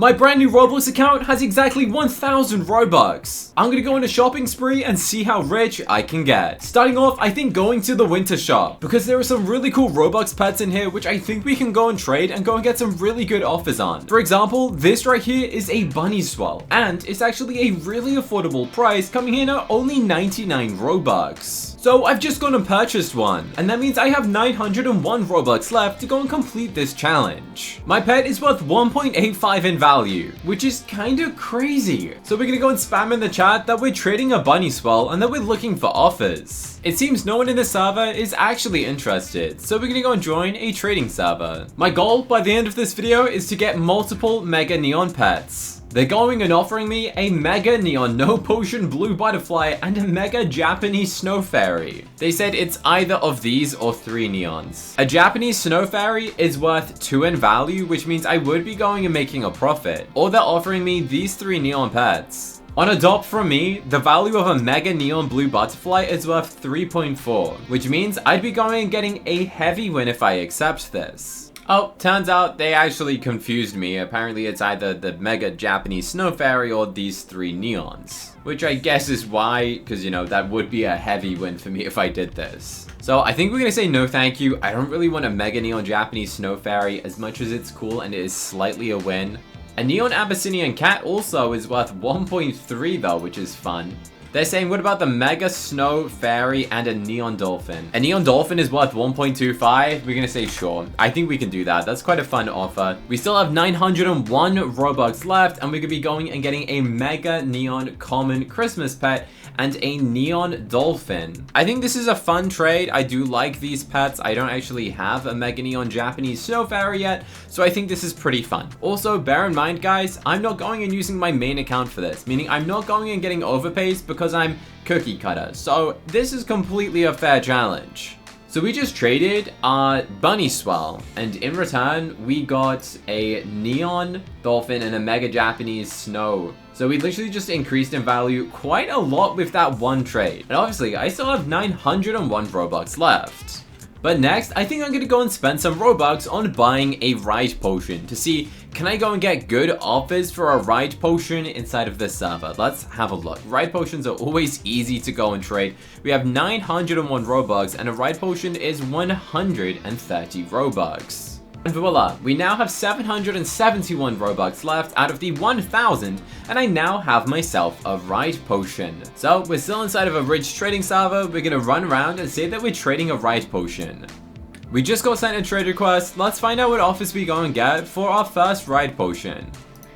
My brand new Roblox account has exactly 1,000 Robux. I'm gonna go on a shopping spree and see how rich I can get. Starting off, I think going to the winter shop, because there are some really cool Robux pets in here which I think we can go and trade and go and get some really good offers on. For example, this right here is a bunny swell, and it's actually a really affordable price, coming in at only 99 Robux. So I've just gone and purchased one, and that means I have 901 Robux left to go and complete this challenge. My pet is worth 1.85 in value, which is kind of crazy. So we're gonna go and spam in the chat that we're trading a bunny swell and that we're looking for offers. It seems no one in the server is actually interested, so we're gonna go and join a trading server. My goal by the end of this video is to get multiple mega neon pets. They're going and offering me a mega neon no potion blue butterfly and a mega Japanese snow fairy. They said it's either of these or 3 neons. A Japanese snow fairy is worth 2 in value, which means I would be going and making a profit. Or they're offering me these 3 neon pets. On adopt from me, the value of a mega neon blue butterfly is worth 3.4, which means I'd be going and getting a heavy win if I accept this. Oh, turns out they actually confused me. Apparently it's either the mega Japanese snow fairy or these 3 neons. Which I guess is why, because you know, that would be a heavy win for me if I did this. So I think we're gonna say no thank you. I don't really want a mega neon Japanese snow fairy as much as it's cool and it is slightly a win. A neon Abyssinian cat also is worth 1.3 though, which is fun. They're saying, what about the mega snow fairy and a neon dolphin? A neon dolphin is worth 1.25. We're gonna say sure. I think we can do that. That's quite a fun offer. We still have 901 Robux left, and we could be going and getting a mega neon common Christmas pet and a neon dolphin. I think this is a fun trade. I do like these pets. I don't actually have a mega neon Japanese snow fairy yet, so I think this is pretty fun. Also, bear in mind, guys, I'm not going and using my main account for this, meaning I'm not going and getting overpays because I'm CookieCutter. So this is completely a fair challenge. So we just traded our bunny swell, and in return, we got a neon dolphin and a mega Japanese snow. So we literally just increased in value quite a lot with that one trade. And obviously, I still have 901 Robux left. But next, I think I'm gonna go and spend some Robux on buying a ride potion to see, can I go and get good offers for a ride potion inside of this server? Let's have a look. Ride potions are always easy to go and trade. We have 901 Robux and a ride potion is 130 Robux. And voila, we now have 771 Robux left out of the 1,000, and I now have myself a ride potion. So we're still inside of a rich trading server. We're gonna run around and say that we're trading a ride potion. We just got sent a trade request. Let's find out what offers we go and get for our first ride potion.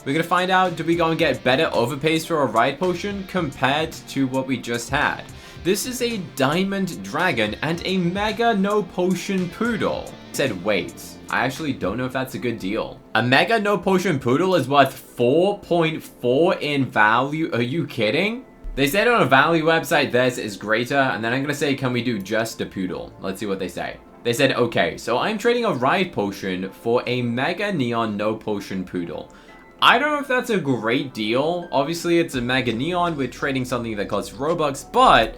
We're gonna find out, do we go and get better overpays for a ride potion compared to what we just had? This is a diamond dragon and a mega no potion poodle. I said wait. I actually don't know if that's a good deal. A mega no potion poodle is worth 4.4 in value. Are you kidding? They said on a value website this is greater, and then I'm gonna say, can we do just a poodle? Let's see what they say. They said, okay, so I'm trading a ride potion for a mega neon no potion poodle. I don't know if that's a great deal. Obviously it's a mega neon. We're trading something that costs Robux, but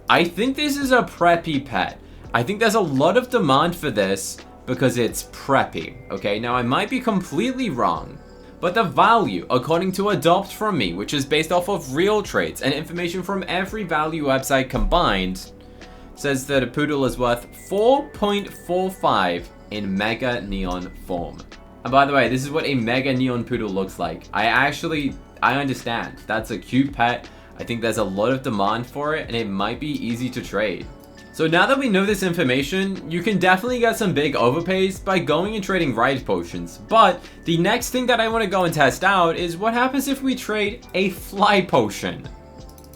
I think this is a preppy pet. I think there's a lot of demand for this because it's preppy, okay? Now, I might be completely wrong, but the value, according to Adopt From Me, which is based off of real trades and information from every value website combined, says that a poodle is worth 4.45 in mega neon form. And by the way, this is what a mega neon poodle looks like. I understand. That's a cute pet. I think there's a lot of demand for it, and it might be easy to trade. So now that we know this information, you can definitely get some big overpays by going and trading ride potions. But the next thing that I want to go and test out is what happens if we trade a fly potion.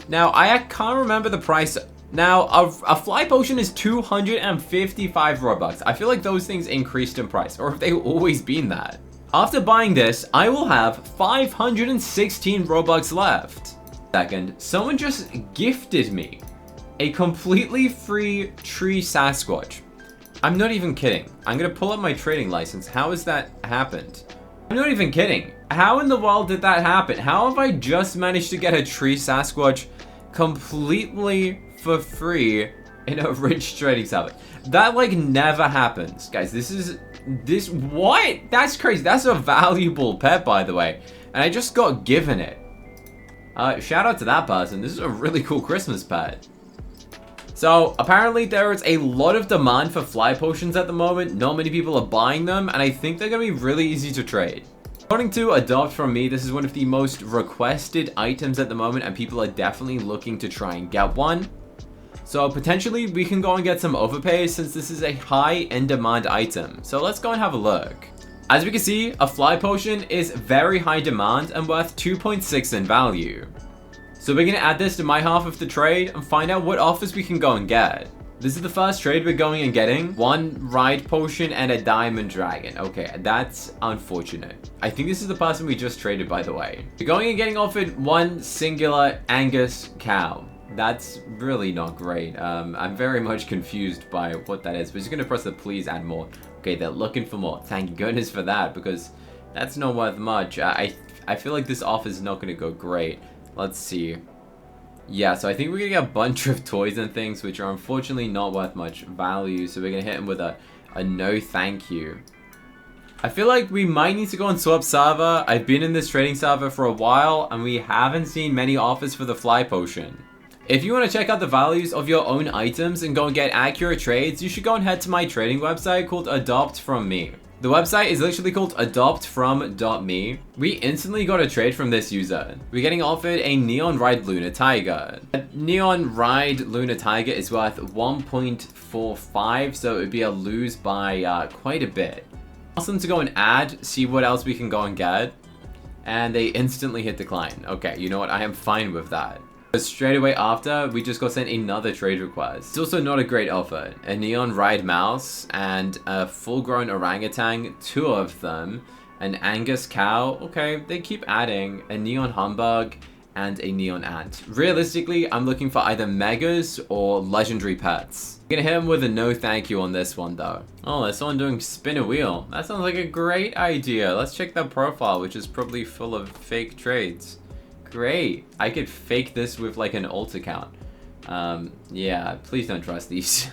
Now, I can't remember the price. Now, a fly potion is 255 Robux. I feel like those things increased in price, or have they always been that? After buying this, I will have 516 Robux left. Second, someone just gifted me a completely free tree Sasquatch. I'm not even kidding. I'm gonna pull up my trading license. How has that happened? I'm not even kidding. How in the world did that happen? How have I just managed to get a tree Sasquatch completely for free in a rich trading server? That like never happens. Guys, this is This, what? That's crazy. That's a valuable pet, by the way. And I just got given it. Shout out to that person. This is a really cool Christmas pet. So, apparently there is a lot of demand for fly potions at the moment. Not many people are buying them, and I think they're going to be really easy to trade. According to Adopt From Me, this is one of the most requested items at the moment, and people are definitely looking to try and get one. So, potentially, we can go and get some overpays since this is a high in-demand item. So, let's go and have a look. As we can see, a fly potion is very high demand and worth 2.6 in value. So we're going to add this to my half of the trade and find out what offers we can go and get. This is the first trade we're going and getting. 1 ride potion and a diamond dragon. Okay, that's unfortunate. I think this is the person we just traded, by the way. We're going and getting offered 1 singular Angus cow. That's really not great. I'm very much confused by what that is. We're just going to press the please add more. Okay, they're looking for more. Thank goodness for that, because that's not worth much. I feel like this offer is not going to go great. Let's see. Yeah, so I think we're going to get a bunch of toys and things, which are unfortunately not worth much value. So we're going to hit him with a no thank you. I feel like we might need to go on swap server. I've been in this trading server for a while, and we haven't seen many offers for the fly potion. If you want to check out the values of your own items and go and get accurate trades, you should go and head to my trading website called Adopt From Me. The website is literally called adoptfrom.me. We instantly got a trade from this user. We're getting offered a Neon Ride Lunar Tiger. A Neon Ride Lunar Tiger is worth 1.45, so it would be a lose by quite a bit. Ask them to go and add, see what else we can go and get, and they instantly hit decline. Okay, you know what? I am fine with that. Straight away after, we just got sent another trade request. It's also not a great offer. A Neon Ride Mouse and a full-grown orangutan, 2 of them. An Angus cow, okay, they keep adding. A Neon Humbug and a Neon Ant. Realistically, I'm looking for either megas or legendary pets. I'm gonna hit him with a no thank you on this one though. Oh, there's someone doing spin a wheel. That sounds like a great idea. Let's check their profile, which is probably full of fake trades. Great. I could fake this with like an alt account. Yeah, please don't trust these.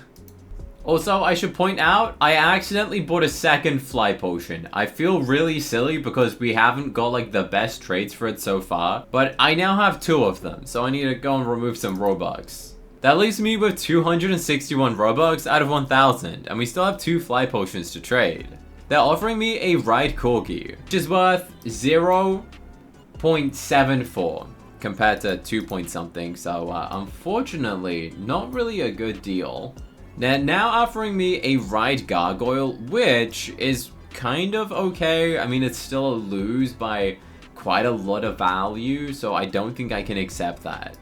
Also, I should point out, I accidentally bought a second fly potion. I feel really silly because we haven't got like the best trades for it so far, but I now have 2 of them, so I need to go and remove some Robux. That leaves me with 261 Robux out of 1,000, and we still have 2 fly potions to trade. They're offering me a Ride Corgi, which is worth 0.74 compared to 2 point something, so unfortunately not really a good deal. They're now offering me a Ride Gargoyle, which is kind of okay. I mean, it's still a lose by quite a lot of value, so I don't think I can accept that.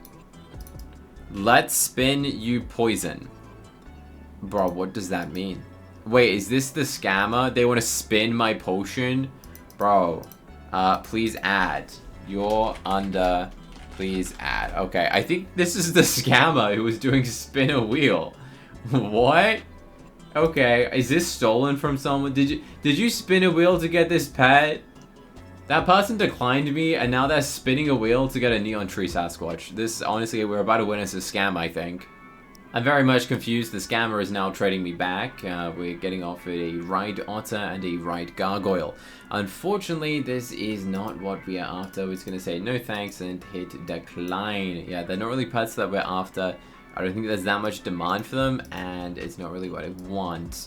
Let's spin you poison. Bro, what does that mean? Wait, is this the scammer? They want to spin my potion? Bro, please add. You're under, please add. Okay, I think this is the scammer who was doing spin a wheel. What? Okay, is this stolen from someone? Did you spin a wheel to get this pet? That person declined me, and now they're spinning a wheel to get a Neon Tree Sasquatch. This, honestly, we're about to witness a scam, I think. I'm very much confused. The scammer is now trading me back. We're getting offered a Ride Otter and a Ride Gargoyle. Unfortunately, this is not what we are after. It's going to say no thanks and hit decline. Yeah, they're not really pets that we're after. I don't think there's that much demand for them, and it's not really what I want.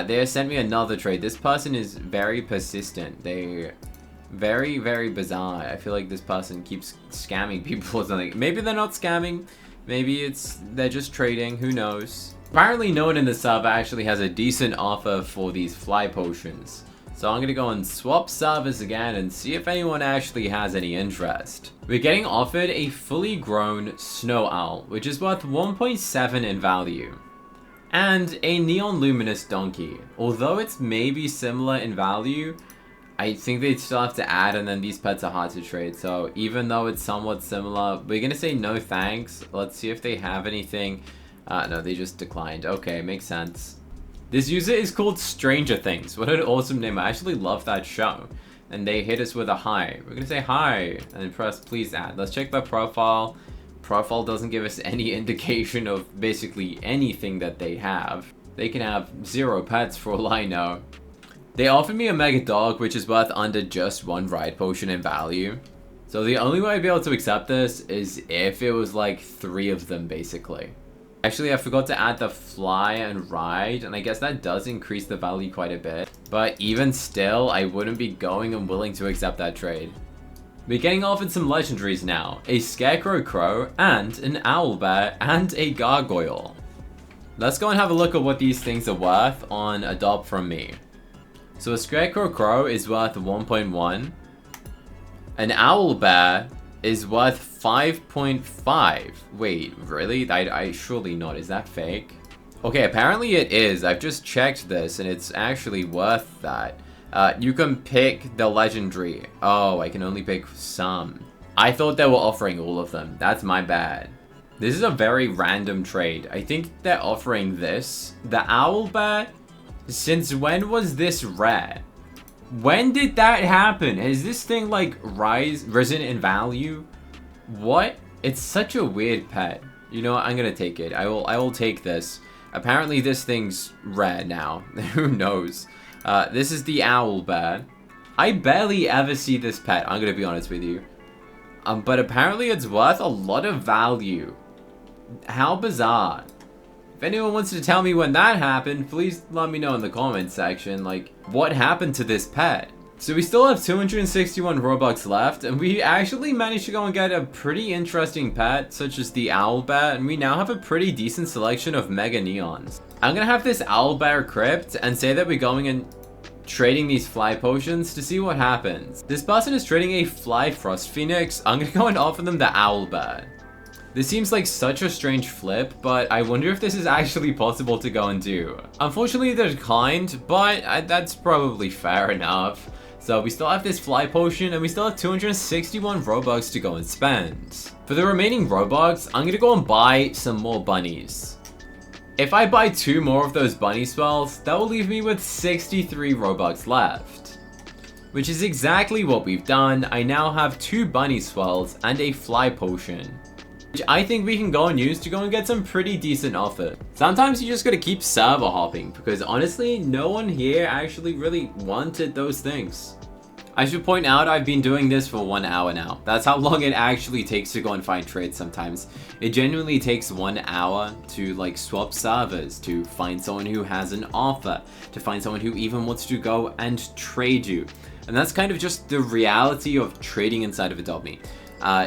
They sent me another trade. This person is very persistent. They're very, very bizarre. I feel like this person keeps scamming people or something. Maybe they're not scamming. Maybe they're just trading. Who knows? Apparently, no one in the server actually has a decent offer for these fly potions. So I'm gonna go and swap servers again and see if anyone actually has any interest. We're getting offered a fully grown snow owl, which is worth 1.7 in value. And a neon luminous donkey. Although it's maybe similar in value, I think they'd still have to add, and then these pets are hard to trade. So even though it's somewhat similar, we're gonna say no thanks. Let's see if they have anything. No, they just declined. Okay, makes sense. This user is called Stranger Things. What an awesome name. I actually love that show. And they hit us with a hi. We're gonna say hi and then press please add. Let's check their profile. Profile doesn't give us any indication of basically anything that they have. They can have 0 pets for all I know. They offered me a mega dog, which is worth under just 1 ride potion in value. So the only way I'd be able to accept this is if it was like 3 of them, basically. Actually, I forgot to add the fly and ride, and I guess that does increase the value quite a bit. But even still, I wouldn't be going and willing to accept that trade. We're getting offered some legendaries now. A scarecrow crow, and an owl bear, and a gargoyle. Let's go and have a look at what these things are worth on Adopt From Me. So a scarecrow crow is worth 1.1. An owl bear is worth 5.5. Wait, really? I surely not. Is that fake? Okay, apparently it is. I've just checked this and it's actually worth that. You can pick the legendary. Oh, I can only pick some. I thought they were offering all of them. That's my bad. This is a very random trade. I think they're offering this. The owl bear? Since when was this rare? When did that happen? Has this thing like risen in value? What? It's such a weird pet. You know what? I'm gonna take it. I will take this. Apparently this thing's rare now. Who knows? This is the owl bear. I barely ever see this pet, I'm gonna be honest with you. But apparently it's worth a lot of value. How bizarre. If anyone wants to tell me when that happened, please let me know in the comments section, like, what happened to this pet? So we still have 261 Robux left, and we actually managed to go and get a pretty interesting pet, such as the owl bear, and we now have a pretty decent selection of mega neons. I'm gonna have this owl bear crypt and say that we're going and trading these fly potions to see what happens. This person is trading a fly frost phoenix. I'm gonna go and offer them the owl bear. This seems like such a strange flip, but I wonder if this is actually possible to go and do. Unfortunately, they declined, but that's probably fair enough. So we still have this fly potion, and we still have 261 Robux to go and spend. For the remaining Robux, I'm gonna go and buy some more bunnies. If I buy 2 more of those bunny spells, that will leave me with 63 Robux left. Which is exactly what we've done. I now have 2 bunny spells and a fly potion, which I think we can go and use to go and get some pretty decent offers. Sometimes you just gotta keep server hopping, because honestly, no one here actually really wanted those things. I should point out I've been doing this for 1 hour now. That's how long it actually takes to go and find trades sometimes. It genuinely takes 1 hour to like swap servers, to find someone who has an offer, to find someone who even wants to go and trade you. And that's kind of just the reality of trading inside of Adopt.me.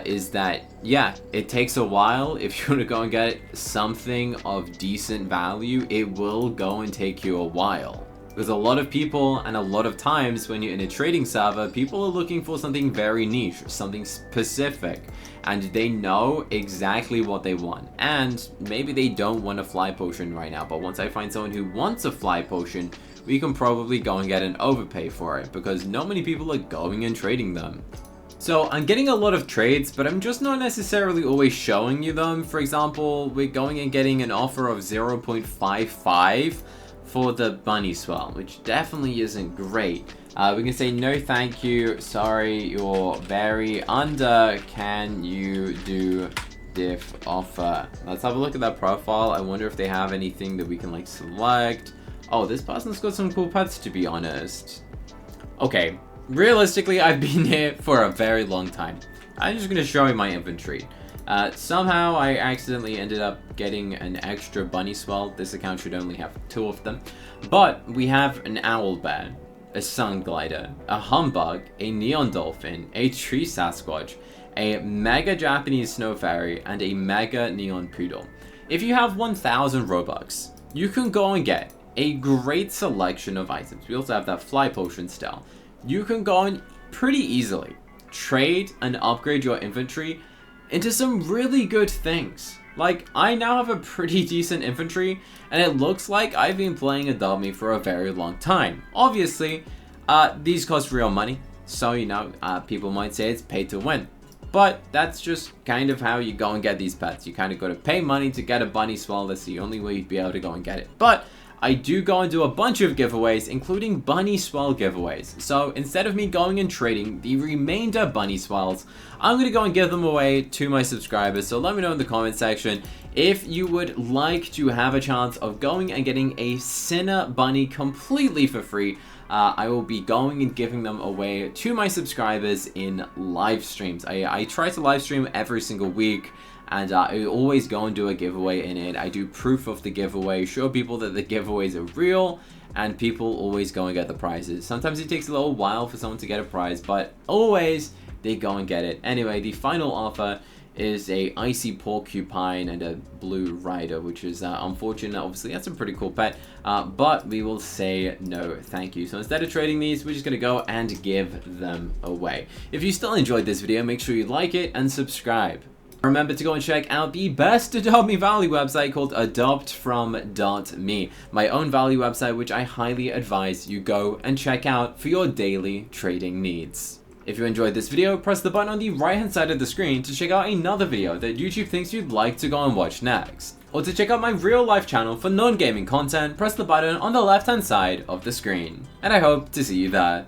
Is that, yeah, it takes a while. If you want to go and get something of decent value, it will go and take you a while. Because a lot of people, and a lot of times when you're in a trading server, people are looking for something very niche, something specific, and they know exactly what they want. And maybe they don't want a fly potion right now, but once I find someone who wants a fly potion, we can probably go and get an overpay for it, because not many people are going and trading them. So I'm getting a lot of trades, but I'm just not necessarily always showing you them. For example, we're going and getting an offer of 0.55 for the bunny swell, which definitely isn't great. We can say no thank you, sorry, you're very under, can you do diff offer? Let's have a look at that profile. I wonder if they have anything that we can like select. Oh, this person's got some cool pets, to be honest. Okay. Realistically, I've been here for a very long time. I'm just going to show you my inventory. Somehow I accidentally ended up getting an extra bunny swell. This account should only have 2 of them. But we have an owl bear, a sun glider, a humbug, a neon dolphin, a tree sasquatch, a mega Japanese snow fairy, and a mega neon poodle. If you have 1,000 Robux, you can go and get a great selection of items. We also have that fly potion still. You can go and pretty easily trade and upgrade your inventory into some really good things. Like, I now have a pretty decent inventory, and it looks like I've been playing Adopt.me for a very long time. Obviously, these cost real money, so you know, people might say it's pay to win. But that's just kind of how you go and get these pets. You kind of got to pay money to get a bunny swell. That's the only way you'd be able to go and get it. But I do go and do a bunch of giveaways, including bunny swell giveaways. So instead of me going and trading the remainder bunny swells, I'm going to go and give them away to my subscribers. So let me know in the comment section if you would like to have a chance of going and getting a Sinner bunny completely for free. I will be going and giving them away to my subscribers in live streams. I try to live stream every single week, and I always go and do a giveaway in it. I do proof of the giveaway, show people that the giveaways are real, and people always go and get the prizes. Sometimes it takes a little while for someone to get a prize, but always they go and get it. Anyway, the final offer is a icy porcupine and a blue rider, which is unfortunate. Obviously, that's a pretty cool pet, but we will say no thank you. So instead of trading these, we're just gonna go and give them away. If you still enjoyed this video, make sure you like it and subscribe. Remember to go and check out the best Adopt Me value website called adoptfrom.me, my own value website, which I highly advise you go and check out for your daily trading needs. If you enjoyed this video, press the button on the right hand side of the screen to check out another video that YouTube thinks you'd like to go and watch next. Or to check out my real life channel for non-gaming content, press the button on the left hand side of the screen. And I hope to see you there.